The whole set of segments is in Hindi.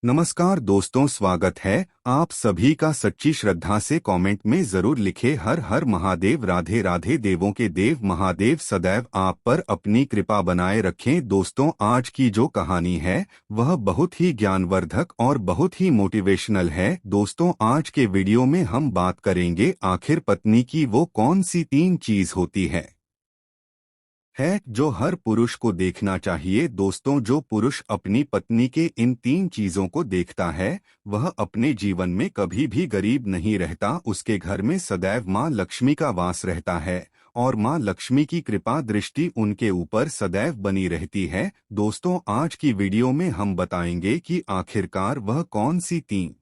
नमस्कार दोस्तों, स्वागत है आप सभी का। सच्ची श्रद्धा से कमेंट में जरूर लिखे हर हर महादेव। राधे राधे। देवों के देव महादेव सदैव आप पर अपनी कृपा बनाए रखें। दोस्तों, आज की जो कहानी है वह बहुत ही ज्ञानवर्धक और बहुत ही मोटिवेशनल है। दोस्तों, आज के वीडियो में हम बात करेंगे आखिर पत्नी की वो कौन सी 3 चीज होती है जो हर पुरुष को देखना चाहिए। दोस्तों, जो पुरुष अपनी पत्नी के इन 3 चीजों को देखता है वह अपने जीवन में कभी भी गरीब नहीं रहता। उसके घर में सदैव माँ लक्ष्मी का वास रहता है और माँ लक्ष्मी की कृपा दृष्टि उनके ऊपर सदैव बनी रहती है। दोस्तों, आज की वीडियो में हम बताएंगे कि आखिरकार वह कौन सी 3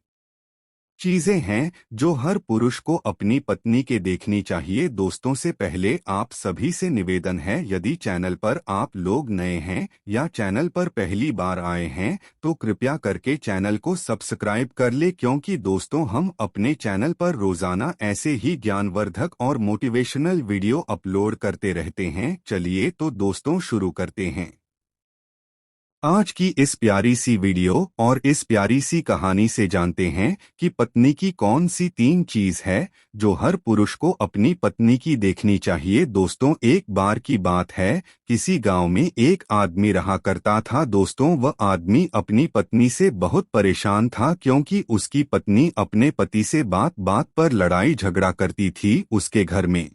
चीजें हैं जो हर पुरुष को अपनी पत्नी के देखनी चाहिए। दोस्तों, से पहले आप सभी से निवेदन है, यदि चैनल पर आप लोग नए हैं या चैनल पर पहली बार आए हैं तो कृपया करके चैनल को सब्सक्राइब कर ले, क्योंकि दोस्तों हम अपने चैनल पर रोजाना ऐसे ही ज्ञानवर्धक और मोटिवेशनल वीडियो अपलोड करते रहते हैं। चलिए तो दोस्तों शुरू करते हैं आज की इस प्यारी सी वीडियो और इस प्यारी सी कहानी से। जानते हैं कि पत्नी की कौन सी 3 चीज है जो हर पुरुष को अपनी पत्नी की देखनी चाहिए। दोस्तों, एक बार की बात है, किसी गांव में एक आदमी रहा करता था। दोस्तों, वह आदमी अपनी पत्नी से बहुत परेशान था, क्योंकि उसकी पत्नी अपने पति से बात बात पर लड़ाई झगड़ा करती थी। उसके घर में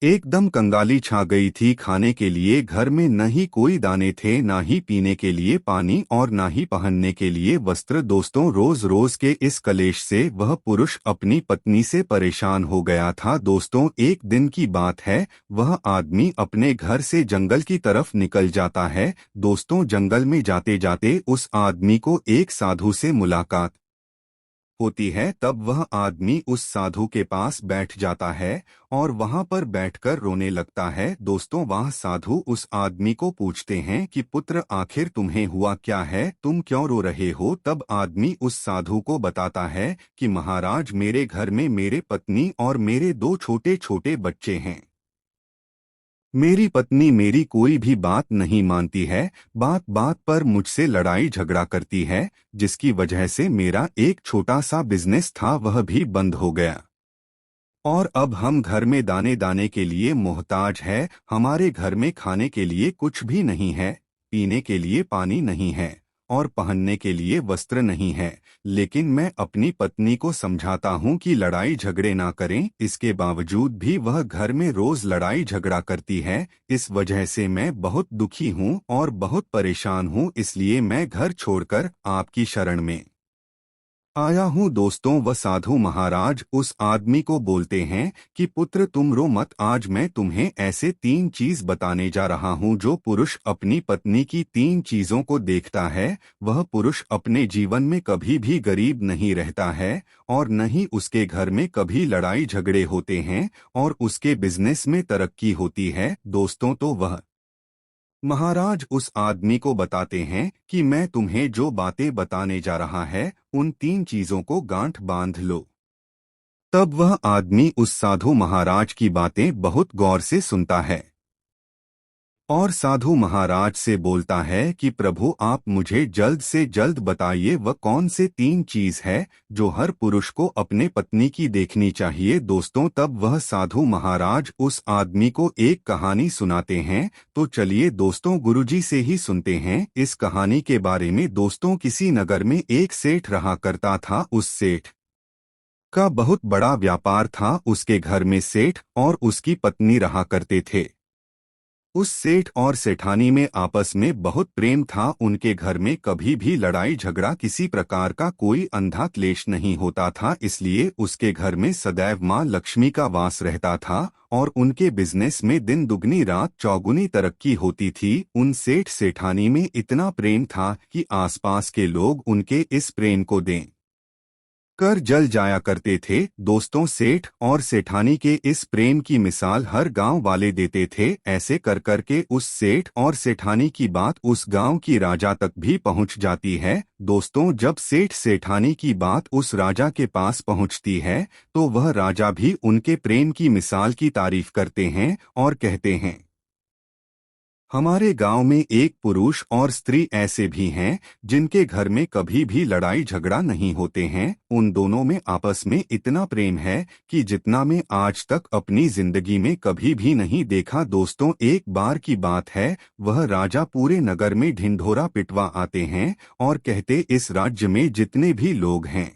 एकदम कंगाली छा गई थी। खाने के लिए घर में न ही कोई दाने थे, ना ही पीने के लिए पानी और ना ही पहनने के लिए वस्त्र। दोस्तों, रोज रोज के इस कलेश से वह पुरुष अपनी पत्नी से परेशान हो गया था। दोस्तों, एक दिन की बात है, वह आदमी अपने घर से जंगल की तरफ निकल जाता है। दोस्तों, जंगल में जाते जाते उस आदमी को एक साधु से मुलाकात होती है। तब वह आदमी उस साधु के पास बैठ जाता है और वहां पर बैठकर रोने लगता है। दोस्तों, वह साधु उस आदमी को पूछते हैं कि पुत्र, आखिर तुम्हें हुआ क्या है, तुम क्यों रो रहे हो। तब आदमी उस साधु को बताता है कि महाराज, मेरे घर में मेरे पत्नी और मेरे 2 छोटे छोटे बच्चे हैं। मेरी पत्नी मेरी कोई भी बात नहीं मानती है, बात बात पर मुझसे लड़ाई झगड़ा करती है, जिसकी वजह से मेरा एक छोटा सा बिजनेस था वह भी बंद हो गया और अब हम घर में दाने दाने के लिए मोहताज है। हमारे घर में खाने के लिए कुछ भी नहीं है, पीने के लिए पानी नहीं है और पहनने के लिए वस्त्र नहीं है। लेकिन मैं अपनी पत्नी को समझाता हूँ कि लड़ाई झगड़े ना करें, इसके बावजूद भी वह घर में रोज लड़ाई झगड़ा करती है। इस वजह से मैं बहुत दुखी हूँ और बहुत परेशान हूँ, इसलिए मैं घर छोड़कर आपकी शरण में आया हूँ। दोस्तों, वह साधु महाराज उस आदमी को बोलते हैं कि पुत्र, तुम रो मत, आज मैं तुम्हें ऐसे 3 चीज बताने जा रहा हूँ जो पुरुष अपनी पत्नी की 3 चीजों को देखता है वह पुरुष अपने जीवन में कभी भी गरीब नहीं रहता है और न ही उसके घर में कभी लड़ाई झगड़े होते हैं और उसके बिजनेस में तरक्की होती है। दोस्तों, तो वह महाराज उस आदमी को बताते हैं कि मैं तुम्हें जो बातें बताने जा रहा है उन 3 चीजों को गांठ बांध लो। तब वह आदमी उस साधु महाराज की बातें बहुत गौर से सुनता है और साधु महाराज से बोलता है कि प्रभु, आप मुझे जल्द से जल्द बताइए वह कौन से 3 चीज है जो हर पुरुष को अपने पत्नी की देखनी चाहिए। दोस्तों, तब वह साधु महाराज उस आदमी को एक कहानी सुनाते हैं। तो चलिए दोस्तों, गुरुजी से ही सुनते हैं इस कहानी के बारे में। दोस्तों, किसी नगर में एक सेठ रहा करता था। उस सेठ का बहुत बड़ा व्यापार था। उसके घर में सेठ और उसकी पत्नी रहा करते थे। उस सेठ और सेठानी में आपस में बहुत प्रेम था। उनके घर में कभी भी लड़ाई झगड़ा, किसी प्रकार का कोई अंधा क्लेश नहीं होता था, इसलिए उसके घर में सदैव माँ लक्ष्मी का वास रहता था और उनके बिजनेस में दिन दुगनी रात चौगुनी तरक्की होती थी। उन सेठ सेठानी में इतना प्रेम था कि आसपास के लोग उनके इस प्रेम को दें कर जल जाया करते थे। दोस्तों, सेठ और सेठानी के इस प्रेम की मिसाल हर गांव वाले देते थे। ऐसे कर करके उस सेठ और सेठानी की बात उस गांव की राजा तक भी पहुंच जाती है। दोस्तों, जब सेठ सेठानी की बात उस राजा के पास पहुंचती है तो वह राजा भी उनके प्रेम की मिसाल की तारीफ करते हैं और कहते हैं, हमारे गांव में एक पुरुष और स्त्री ऐसे भी हैं जिनके घर में कभी भी लड़ाई झगड़ा नहीं होते हैं। उन दोनों में आपस में इतना प्रेम है कि जितना मैं आज तक अपनी जिंदगी में कभी भी नहीं देखा। दोस्तों, एक बार की बात है, वह राजा पूरे नगर में ढिंढोरा पिटवा आते हैं और कहते, इस राज्य में जितने भी लोग हैं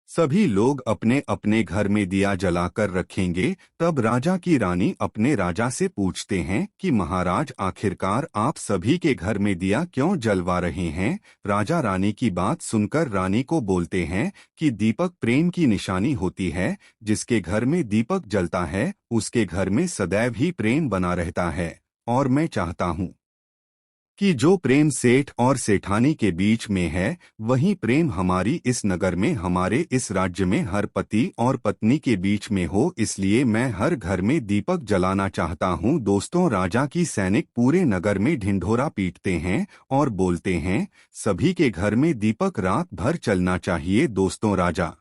सभी लोग अपने अपने घर में दिया जलाकर रखेंगे। तब राजा की रानी अपने राजा से पूछते हैं कि महाराज, आखिरकार आप सभी के घर में दिया क्यों जलवा रहे हैं। राजा रानी की बात सुनकर रानी को बोलते हैं कि दीपक प्रेम की निशानी होती है। जिसके घर में दीपक जलता है उसके घर में सदैव ही प्रेम बना रहता है। और मैं चाहता हूँ कि जो प्रेम सेठ और सेठानी के बीच में है वही प्रेम हमारी इस नगर में, हमारे इस राज्य में हर पति और पत्नी के बीच में हो। इसलिए मैं हर घर में दीपक जलाना चाहता हूँ। दोस्तों, राजा की सैनिक पूरे नगर में ढिंढोरा पीटते हैं और बोलते हैं, सभी के घर में दीपक रात भर चलना चाहिए। दोस्तों, राजा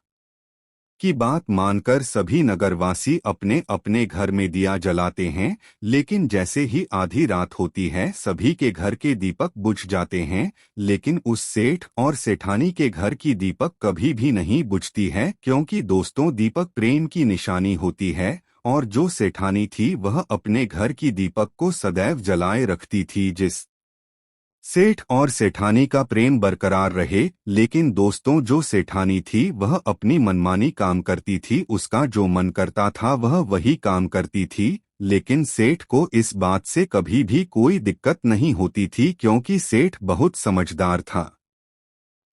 की बात मानकर सभी नगरवासी अपने अपने घर में दिया जलाते हैं। लेकिन जैसे ही आधी रात होती है सभी के घर के दीपक बुझ जाते हैं। लेकिन उस सेठ और सेठानी के घर की दीपक कभी भी नहीं बुझती है, क्योंकि दोस्तों, दीपक प्रेम की निशानी होती है। और जो सेठानी थी वह अपने घर की दीपक को सदैव जलाए रखती थी, जिस सेठ और सेठानी का प्रेम बरकरार रहे। लेकिन दोस्तों, जो सेठानी थी वह अपनी मनमानी काम करती थी, उसका जो मन करता था वह वही काम करती थी। लेकिन सेठ को इस बात से कभी भी कोई दिक्कत नहीं होती थी, क्योंकि सेठ बहुत समझदार था।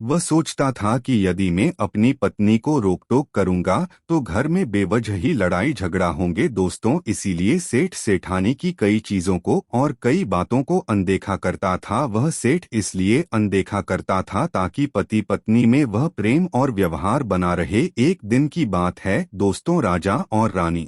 वह सोचता था कि यदि मैं अपनी पत्नी को रोक-टोक करूंगा तो घर में बेवजह ही लड़ाई झगड़ा होंगे। दोस्तों, इसीलिए सेठ सेठानी की कई चीजों को और कई बातों को अनदेखा करता था। वह सेठ इसलिए अनदेखा करता था ताकि पति पत्नी में वह प्रेम और व्यवहार बना रहे। एक दिन की बात है दोस्तों, राजा और रानी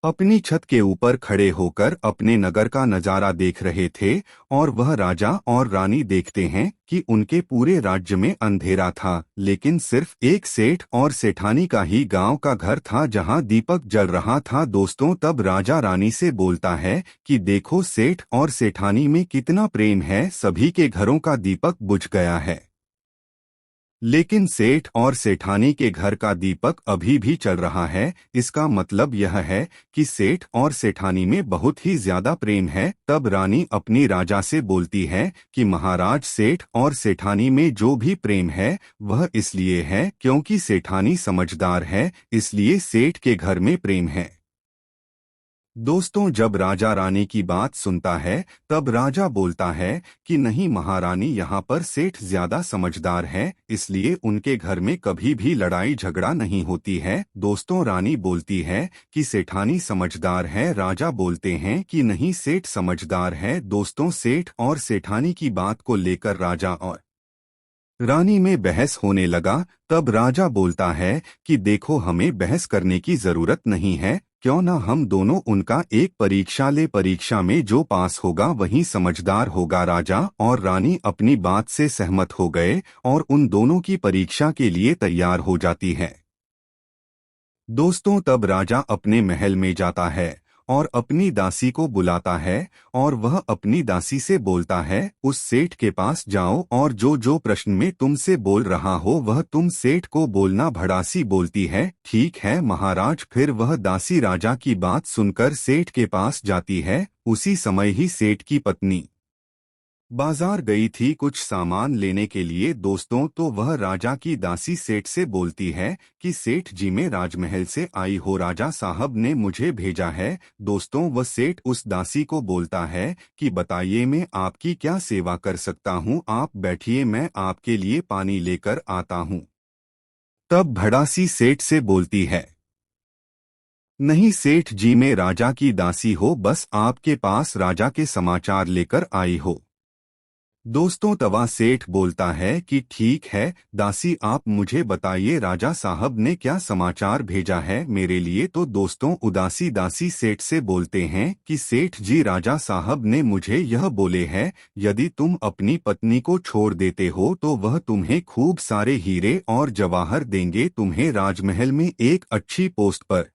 अपनी छत के ऊपर खड़े होकर अपने नगर का नजारा देख रहे थे और वह राजा और रानी देखते हैं कि उनके पूरे राज्य में अंधेरा था, लेकिन सिर्फ एक सेठ और सेठानी का ही गांव का घर था जहां दीपक जल रहा था। दोस्तों, तब राजा रानी से बोलता है कि देखो सेठ और सेठानी में कितना प्रेम है, सभी के घरों का दीपक बुझ गया है लेकिन सेठ और सेठानी के घर का दीपक अभी भी चल रहा है। इसका मतलब यह है कि सेठ और सेठानी में बहुत ही ज्यादा प्रेम है। तब रानी अपनी राजा से बोलती है कि महाराज, सेठ और सेठानी में जो भी प्रेम है वह इसलिए है क्योंकि सेठानी समझदार है, इसलिए सेठ के घर में प्रेम है। दोस्तों, जब राजा रानी की बात सुनता है तब राजा बोलता है कि नहीं महारानी, यहाँ पर सेठ ज्यादा समझदार है, इसलिए उनके घर में कभी भी लड़ाई झगड़ा नहीं होती है। दोस्तों, रानी बोलती है कि सेठानी समझदार है, राजा बोलते हैं कि नहीं सेठ समझदार है। दोस्तों, सेठ और सेठानी की बात को लेकर राजा और रानी में बहस होने लगा। तब राजा बोलता है कि देखो, हमें बहस करने की जरूरत नहीं है, क्यों न हम दोनों उनका एक परीक्षा ले, परीक्षा में जो पास होगा वही समझदार होगा। राजा और रानी अपनी बात से सहमत हो गए और उन दोनों की परीक्षा के लिए तैयार हो जाती है। दोस्तों, तब राजा अपने महल में जाता है और अपनी दासी को बुलाता है और वह अपनी दासी से बोलता है, उस सेठ के पास जाओ और जो जो प्रश्न में तुमसे बोल रहा हो वह तुम सेठ को बोलना। भड़ासी बोलती है, ठीक है महाराज। फिर वह दासी राजा की बात सुनकर सेठ के पास जाती है। उसी समय ही सेठ की पत्नी बाजार गई थी कुछ सामान लेने के लिए। दोस्तों, तो वह राजा की दासी सेठ से बोलती है कि सेठ जी, मैं राजमहल से आई हो, राजा साहब ने मुझे भेजा है। दोस्तों, वह सेठ उस दासी को बोलता है कि बताइए, मैं आपकी क्या सेवा कर सकता हूँ, आप बैठिए, मैं आपके लिए पानी लेकर आता हूँ। तब भड़ासी सेठ से बोलती है, नहीं सेठ जी, मैं राजा की दासी हो, बस आपके पास राजा के समाचार लेकर आई हो। दोस्तों, तवा सेठ बोलता है कि ठीक है दासी, आप मुझे बताइए राजा साहब ने क्या समाचार भेजा है मेरे लिए। तो दोस्तों, उदासी दासी सेठ से बोलते हैं कि सेठ जी, राजा साहब ने मुझे यह बोले है, यदि तुम अपनी पत्नी को छोड़ देते हो तो वह तुम्हें खूब सारे हीरे और जवाहर देंगे, तुम्हें राजमहल में एक अच्छी पोस्ट पर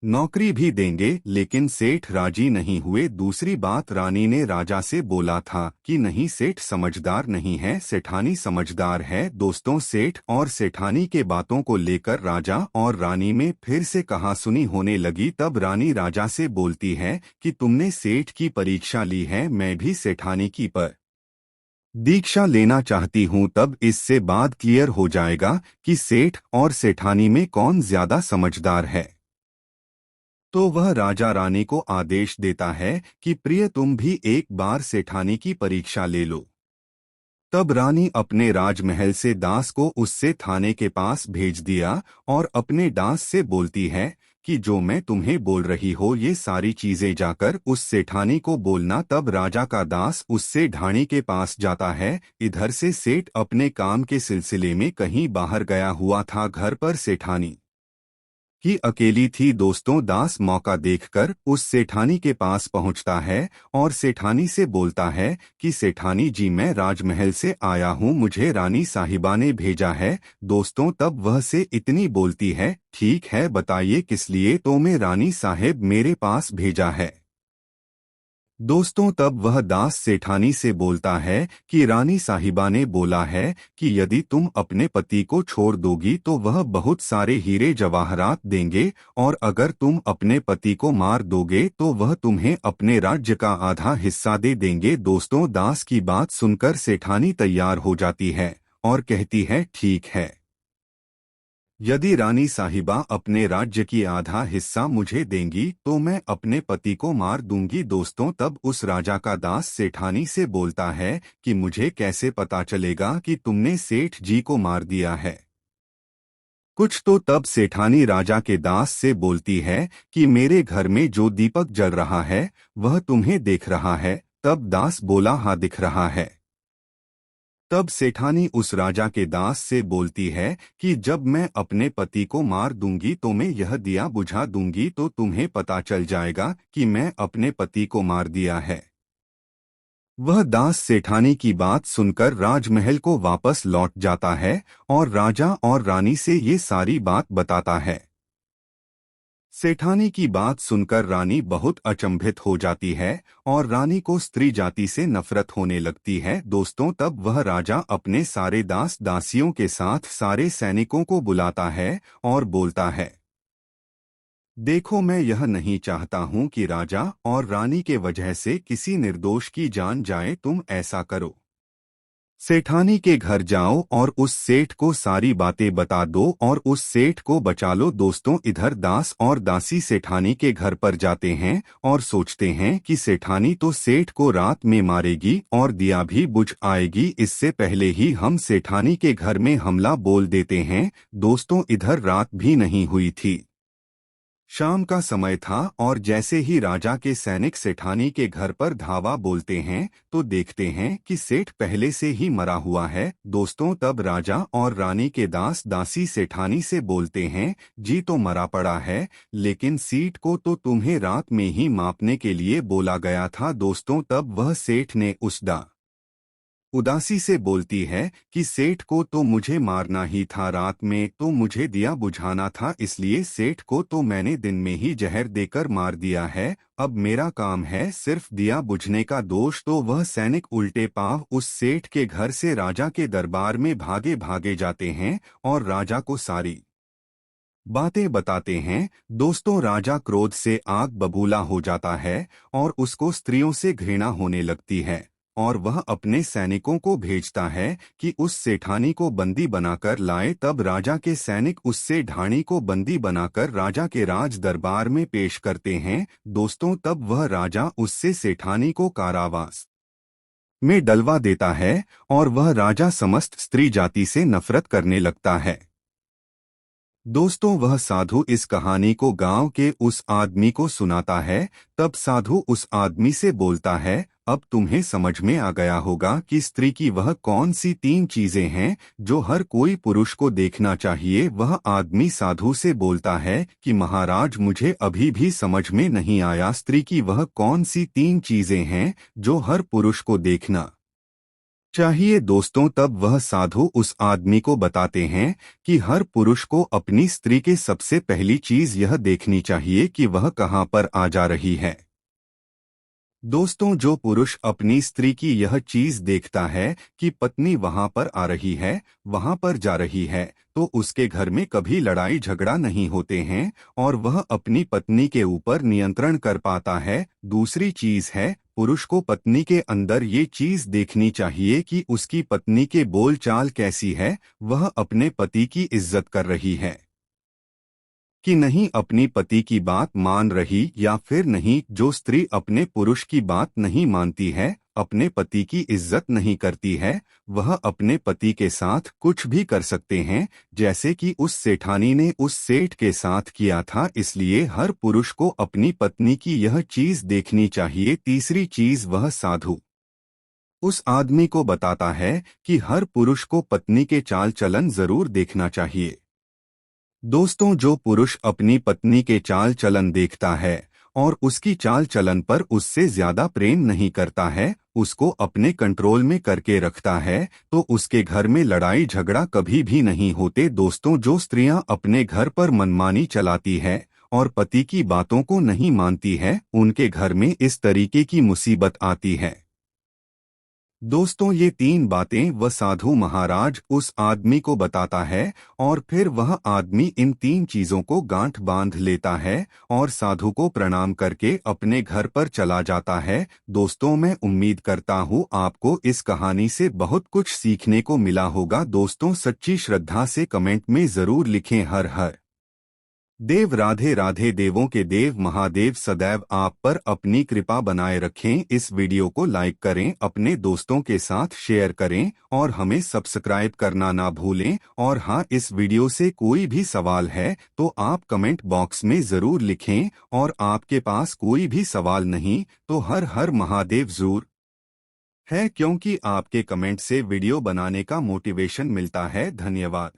नौकरी भी देंगे, लेकिन सेठ राजी नहीं हुए। दूसरी बात, रानी ने राजा से बोला था कि नहीं, सेठ समझदार नहीं है, सेठानी समझदार है। दोस्तों, सेठ और सेठानी के बातों को लेकर राजा और रानी में फिर से कहासुनी होने लगी। तब रानी राजा से बोलती है कि तुमने सेठ की परीक्षा ली है, मैं भी सेठानी की पर दीक्षा लेना चाहती हूँ। तब इससे बात क्लियर हो जाएगा कि सेठ और सेठानी में कौन ज्यादा समझदार है। तो वह राजा रानी को आदेश देता है कि प्रिय, तुम भी एक बार सेठानी की परीक्षा ले लो। तब रानी अपने राजमहल से दास को उससे थाने के पास भेज दिया और अपने दास से बोलती है कि जो मैं तुम्हें बोल रही हो ये सारी चीजें जाकर उस सेठानी को बोलना। तब राजा का दास उससे ढाणी के पास जाता है। इधर से सेठ अपने काम के सिलसिले में कहीं बाहर गया हुआ था। घर पर सेठानी ही अकेली थी। दोस्तों, दास मौका देखकर उस सेठानी के पास पहुंचता है और सेठानी से बोलता है कि सेठानी जी, मैं राजमहल से आया हूं, मुझे रानी साहिबा ने भेजा है। दोस्तों, तब वह से इतनी बोलती है, ठीक है, बताइए किस लिए तो मैं रानी साहिब मेरे पास भेजा है। दोस्तों, तब वह दास सेठानी से बोलता है कि रानी साहिबा ने बोला है कि यदि तुम अपने पति को छोड़ दोगी तो वह बहुत सारे हीरे जवाहरात देंगे, और अगर तुम अपने पति को मार दोगे तो वह तुम्हें अपने राज्य का आधा हिस्सा दे देंगे। दोस्तों, दास की बात सुनकर सेठानी तैयार हो जाती है और कहती है, ठीक है, यदि रानी साहिबा अपने राज्य की आधा हिस्सा मुझे देंगी तो मैं अपने पति को मार दूंगी। दोस्तों, तब उस राजा का दास सेठानी से बोलता है कि मुझे कैसे पता चलेगा कि तुमने सेठ जी को मार दिया है कुछ तो। तब सेठानी राजा के दास से बोलती है कि मेरे घर में जो दीपक जल रहा है वह तुम्हें देख रहा है। तब दास बोला, हाँ, दिख रहा है। तब सेठानी उस राजा के दास से बोलती है कि जब मैं अपने पति को मार दूंगी तो मैं यह दिया बुझा दूंगी तो तुम्हें पता चल जाएगा कि मैं अपने पति को मार दिया है। वह दास सेठानी की बात सुनकर राजमहल को वापस लौट जाता है और राजा और रानी से ये सारी बात बताता है। सेठानी की बात सुनकर रानी बहुत अचंभित हो जाती है और रानी को स्त्री जाति से नफरत होने लगती है। दोस्तों, तब वह राजा अपने सारे दास दासियों के साथ सारे सैनिकों को बुलाता है और बोलता है, देखो, मैं यह नहीं चाहता हूं कि राजा और रानी के वजह से किसी निर्दोष की जान जाए। तुम ऐसा करो, सेठानी के घर जाओ और उस सेठ को सारी बातें बता दो और उस सेठ को बचा लो। दोस्तों, इधर दास और दासी सेठानी के घर पर जाते हैं और सोचते हैं कि सेठानी तो सेठ को रात में मारेगी और दिया भी बुझ आएगी, इससे पहले ही हम सेठानी के घर में हमला बोल देते हैं। दोस्तों, इधर रात भी नहीं हुई थी, शाम का समय था और जैसे ही राजा के सैनिक सेठानी के घर पर धावा बोलते हैं तो देखते हैं कि सेठ पहले से ही मरा हुआ है। दोस्तों, तब राजा और रानी के दास दासी सेठानी से बोलते हैं, जी तो मरा पड़ा है, लेकिन सीट को तो तुम्हें रात में ही मापने के लिए बोला गया था। दोस्तों, तब वह सेठ ने उदासी से बोलती है कि सेठ को तो मुझे मारना ही था, रात में तो मुझे दिया बुझाना था, इसलिए सेठ को तो मैंने दिन में ही जहर देकर मार दिया है। अब मेरा काम है सिर्फ दिया बुझने का। दोष तो वह सैनिक उल्टे पांव उस सेठ के घर से राजा के दरबार में भागे भागे जाते हैं और राजा को सारी बातें बताते हैं। दोस्तों, राजा क्रोध से आग बबूला हो जाता है और उसको स्त्रियों से घृणा होने लगती है और वह अपने सैनिकों को भेजता है कि उस सेठानी को बंदी बनाकर लाए। तब राजा के सैनिक उससे ढाणी को बंदी बनाकर राजा के राज दरबार में पेश करते हैं। दोस्तों, तब वह राजा उससे सेठानी को कारावास में डलवा देता है और वह राजा समस्त स्त्री जाति से नफरत करने लगता है। दोस्तों, वह साधु इस कहानी को गांव के उस आदमी को सुनाता है। तब साधु उस आदमी से बोलता है, अब तुम्हें समझ में आ गया होगा कि स्त्री की वह कौन सी 3 चीजें हैं जो हर कोई पुरुष को देखना चाहिए। वह आदमी साधु से बोलता है कि महाराज, मुझे अभी भी समझ में नहीं आया, स्त्री की वह कौन सी 3 चीजें हैं जो हर पुरुष को देखना चाहिए दोस्तों। तब वह साधु उस आदमी को बताते हैं कि हर पुरुष को अपनी स्त्री के सबसे पहली चीज यह देखनी चाहिए कि वह कहाँ पर आ जा रही है। दोस्तों, जो पुरुष अपनी स्त्री की यह चीज देखता है कि पत्नी वहां पर आ रही है, वहां पर जा रही है, तो उसके घर में कभी लड़ाई झगड़ा नहीं होते हैं और वह अपनी पत्नी के ऊपर नियंत्रण कर पाता है। दूसरी चीज है, पुरुष को पत्नी के अंदर ये चीज देखनी चाहिए कि उसकी पत्नी के बोल चाल कैसी है, वह अपने पति की इज्जत कर रही है कि नहीं, अपनी पति की बात मान रही या फिर नहीं। जो स्त्री अपने पुरुष की बात नहीं मानती है, अपने पति की इज्जत नहीं करती है, वह अपने पति के साथ कुछ भी कर सकते हैं, जैसे कि उस सेठानी ने उस सेठ के साथ किया था। इसलिए हर पुरुष को अपनी पत्नी की यह चीज देखनी चाहिए। तीसरी चीज, वह साधु उस आदमी को बताता है कि हर पुरुष को पत्नी के चाल चलन जरूर देखना चाहिए। दोस्तों, जो पुरुष अपनी पत्नी के चाल चलन देखता है और उसकी चाल चलन पर उससे ज्यादा प्रेम नहीं करता है, उसको अपने कंट्रोल में करके रखता है, तो उसके घर में लड़ाई झगड़ा कभी भी नहीं होते। दोस्तों, जो स्त्रियां अपने घर पर मनमानी चलाती है और पति की बातों को नहीं मानती है, उनके घर में इस तरीके की मुसीबत आती है। दोस्तों, ये तीन बातें वह साधु महाराज उस आदमी को बताता है और फिर वह आदमी इन तीन चीजों को गांठ बांध लेता है और साधु को प्रणाम करके अपने घर पर चला जाता है। दोस्तों, मैं उम्मीद करता हूँ आपको इस कहानी से बहुत कुछ सीखने को मिला होगा। दोस्तों, सच्ची श्रद्धा से कमेंट में जरूर लिखें हर हर देव। राधे राधे। देवों के देव महादेव सदैव आप पर अपनी कृपा बनाए रखें। इस वीडियो को लाइक करें, अपने दोस्तों के साथ शेयर करें और हमें सब्सक्राइब करना ना भूलें। और हाँ, इस वीडियो से कोई भी सवाल है तो आप कमेंट बॉक्स में जरूर लिखें, और आपके पास कोई भी सवाल नहीं तो हर हर महादेव जरूर है, क्योंकि आपके कमेंट से वीडियो बनाने का मोटिवेशन मिलता है। धन्यवाद।